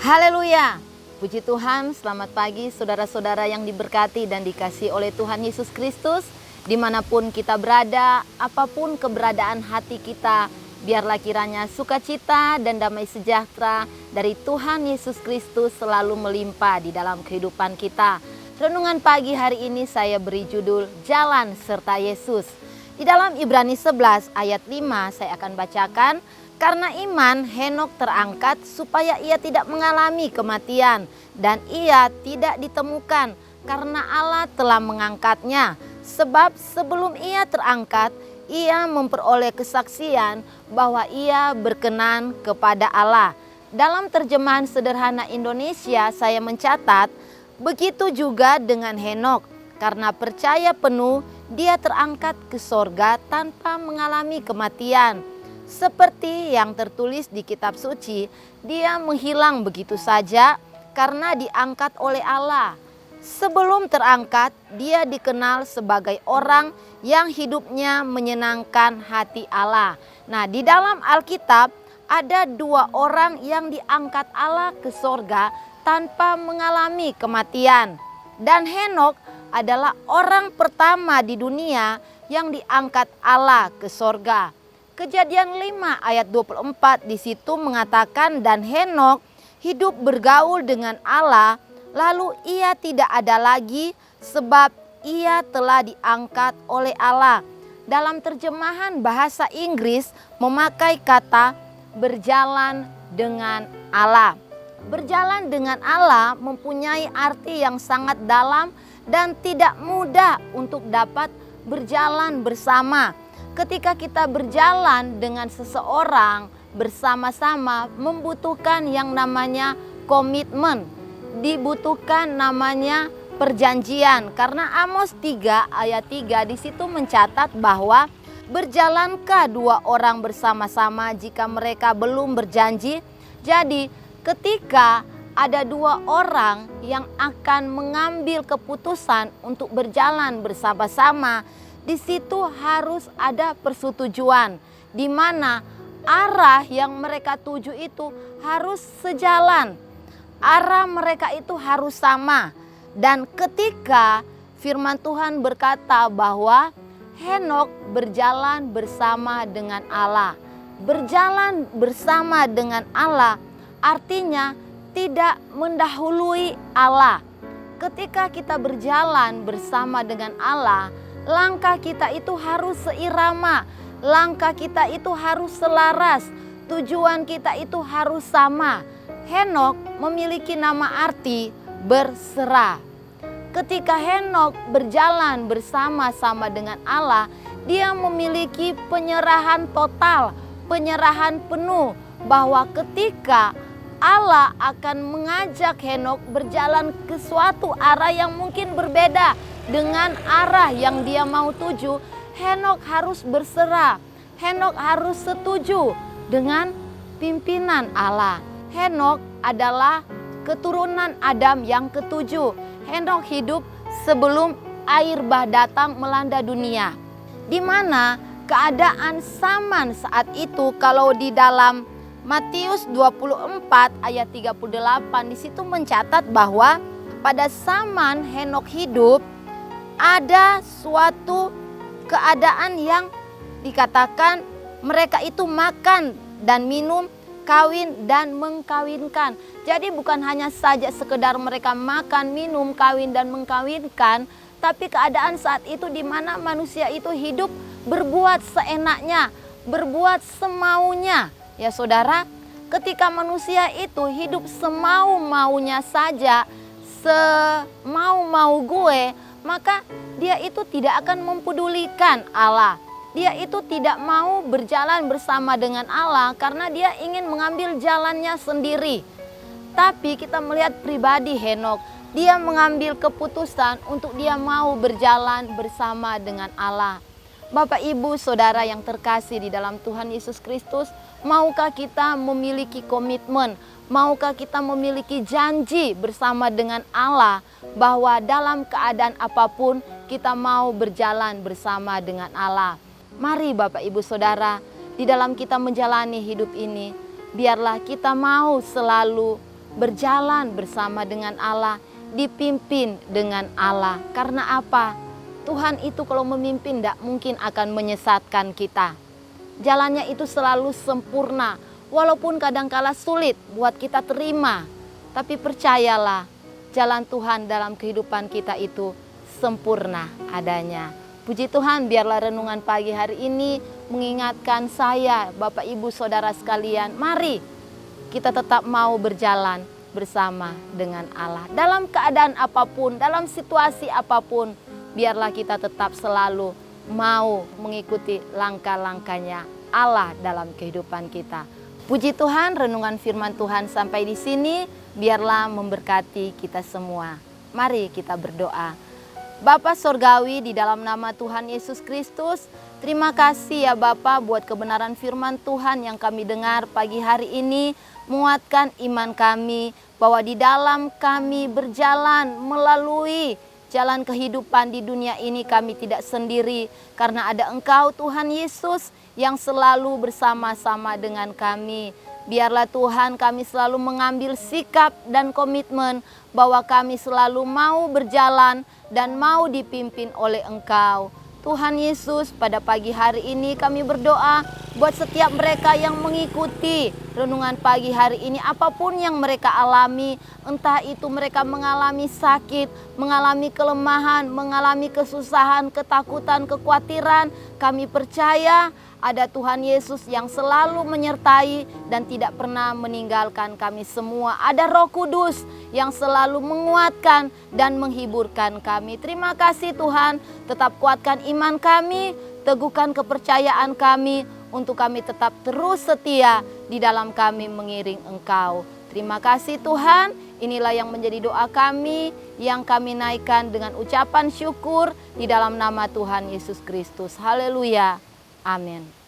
Haleluya, puji Tuhan. Selamat pagi saudara-saudara yang diberkati dan dikasihi oleh Tuhan Yesus Kristus. Dimanapun kita berada, apapun keberadaan hati kita, biarlah kiranya sukacita dan damai sejahtera dari Tuhan Yesus Kristus selalu melimpah di dalam kehidupan kita. Renungan pagi hari ini saya beri judul Jalan serta Yesus. Di dalam Ibrani 11 ayat 5 saya akan bacakan. Karena iman Henokh terangkat supaya ia tidak mengalami kematian, dan ia tidak ditemukan karena Allah telah mengangkatnya. Sebab sebelum ia terangkat, ia memperoleh kesaksian bahwa ia berkenan kepada Allah. Dalam terjemahan sederhana Indonesia saya mencatat, begitu juga dengan Henokh. Karena percaya penuh, dia terangkat ke sorga tanpa mengalami kematian. Seperti yang tertulis di kitab suci, dia menghilang begitu saja karena diangkat oleh Allah. Sebelum terangkat, dia dikenal sebagai orang yang hidupnya menyenangkan hati Allah. Nah, di dalam Alkitab ada dua orang yang diangkat Allah ke sorga tanpa mengalami kematian. Dan Henokh adalah orang pertama di dunia yang diangkat Allah ke sorga. Kejadian 5 ayat 24 di situ mengatakan, dan Henokh hidup bergaul dengan Allah, lalu ia tidak ada lagi sebab ia telah diangkat oleh Allah. Dalam terjemahan bahasa Inggris memakai kata berjalan dengan Allah. Berjalan dengan Allah mempunyai arti yang sangat dalam dan tidak mudah untuk dapat berjalan bersama. Ketika kita berjalan dengan seseorang bersama-sama membutuhkan yang namanya komitmen, dibutuhkan namanya perjanjian. Karena Amos 3 ayat 3 di situ mencatat bahwa berjalankah dua orang bersama-sama jika mereka belum berjanji? Jadi ketika ada dua orang yang akan mengambil keputusan untuk berjalan bersama-sama, di situ harus ada persetujuan, di mana arah yang mereka tuju itu harus sejalan. Arah mereka itu harus sama. Dan ketika firman Tuhan berkata bahwa Henokh berjalan bersama dengan Allah. Berjalan bersama dengan Allah artinya tidak mendahului Allah. Ketika kita berjalan bersama dengan Allah, langkah kita itu harus seirama, langkah kita itu harus selaras, tujuan kita itu harus sama. Henokh memiliki nama arti berserah. Ketika Henokh berjalan bersama-sama dengan Allah, dia memiliki penyerahan total, penyerahan penuh, bahwa ketika Allah akan mengajak Henokh berjalan ke suatu arah yang mungkin berbeda dengan arah yang dia mau tuju, Henokh harus berserah. Henokh harus setuju dengan pimpinan Allah. Henokh adalah keturunan Adam yang ketujuh. Henokh hidup sebelum air bah datang melanda dunia. Di mana keadaan zaman saat itu, kalau di dalam Matius 24 ayat 38 di situ mencatat bahwa pada zaman Henokh hidup ada suatu keadaan yang dikatakan mereka itu makan dan minum, kawin dan mengkawinkan. Jadi bukan hanya saja sekedar mereka makan, minum, kawin dan mengkawinkan, tapi keadaan saat itu di mana manusia itu hidup berbuat seenaknya, berbuat semaunya. Ya saudara, ketika manusia itu hidup semau-maunya saja, semau-mau gue, maka dia itu tidak akan mempedulikan Allah. Dia itu tidak mau berjalan bersama dengan Allah karena dia ingin mengambil jalannya sendiri. Tapi kita melihat pribadi Henokh, dia mengambil keputusan untuk dia mau berjalan bersama dengan Allah. Bapak, Ibu, Saudara yang terkasih di dalam Tuhan Yesus Kristus, maukah kita memiliki komitmen? Maukah kita memiliki janji bersama dengan Allah bahwa dalam keadaan apapun kita mau berjalan bersama dengan Allah? Mari Bapak, Ibu, Saudara, di dalam kita menjalani hidup ini, biarlah kita mau selalu berjalan bersama dengan Allah, dipimpin dengan Allah. Karena apa? Tuhan itu kalau memimpin tidak mungkin akan menyesatkan kita. Jalannya itu selalu sempurna, walaupun kadangkala sulit buat kita terima. Tapi percayalah, jalan Tuhan dalam kehidupan kita itu sempurna adanya. Puji Tuhan, biarlah renungan pagi hari ini mengingatkan saya, Bapak Ibu Saudara sekalian, mari kita tetap mau berjalan bersama dengan Allah. Dalam keadaan apapun, dalam situasi apapun, biarlah kita tetap selalu mau mengikuti langkah-langkahnya Allah dalam kehidupan kita. Puji Tuhan, renungan firman Tuhan sampai di sini, biarlah memberkati kita semua. Mari kita berdoa. Bapa Sorgawi, di dalam nama Tuhan Yesus Kristus, terima kasih ya Bapa buat kebenaran firman Tuhan yang kami dengar pagi hari ini. Menguatkan iman kami bahwa di dalam kami berjalan melalui jalan kehidupan di dunia ini, kami tidak sendiri. Karena ada Engkau Tuhan Yesus yang selalu bersama-sama dengan kami. Biarlah Tuhan kami selalu mengambil sikap dan komitmen bahwa kami selalu mau berjalan dan mau dipimpin oleh Engkau. Tuhan Yesus, pada pagi hari ini kami berdoa buat setiap mereka yang mengikuti renungan pagi hari ini, apapun yang mereka alami, entah itu mereka mengalami sakit, mengalami kelemahan, mengalami kesusahan, ketakutan, kekhawatiran, kami percaya ada Tuhan Yesus yang selalu menyertai dan tidak pernah meninggalkan kami semua. Ada Roh Kudus yang selalu menguatkan dan menghiburkan kami. Terima kasih Tuhan, tetap kuatkan iman kami, teguhkan kepercayaan kami, untuk kami tetap terus setia di dalam kami mengiring Engkau. Terima kasih Tuhan, inilah yang menjadi doa kami, yang kami naikkan dengan ucapan syukur di dalam nama Tuhan Yesus Kristus. Haleluya. Amin.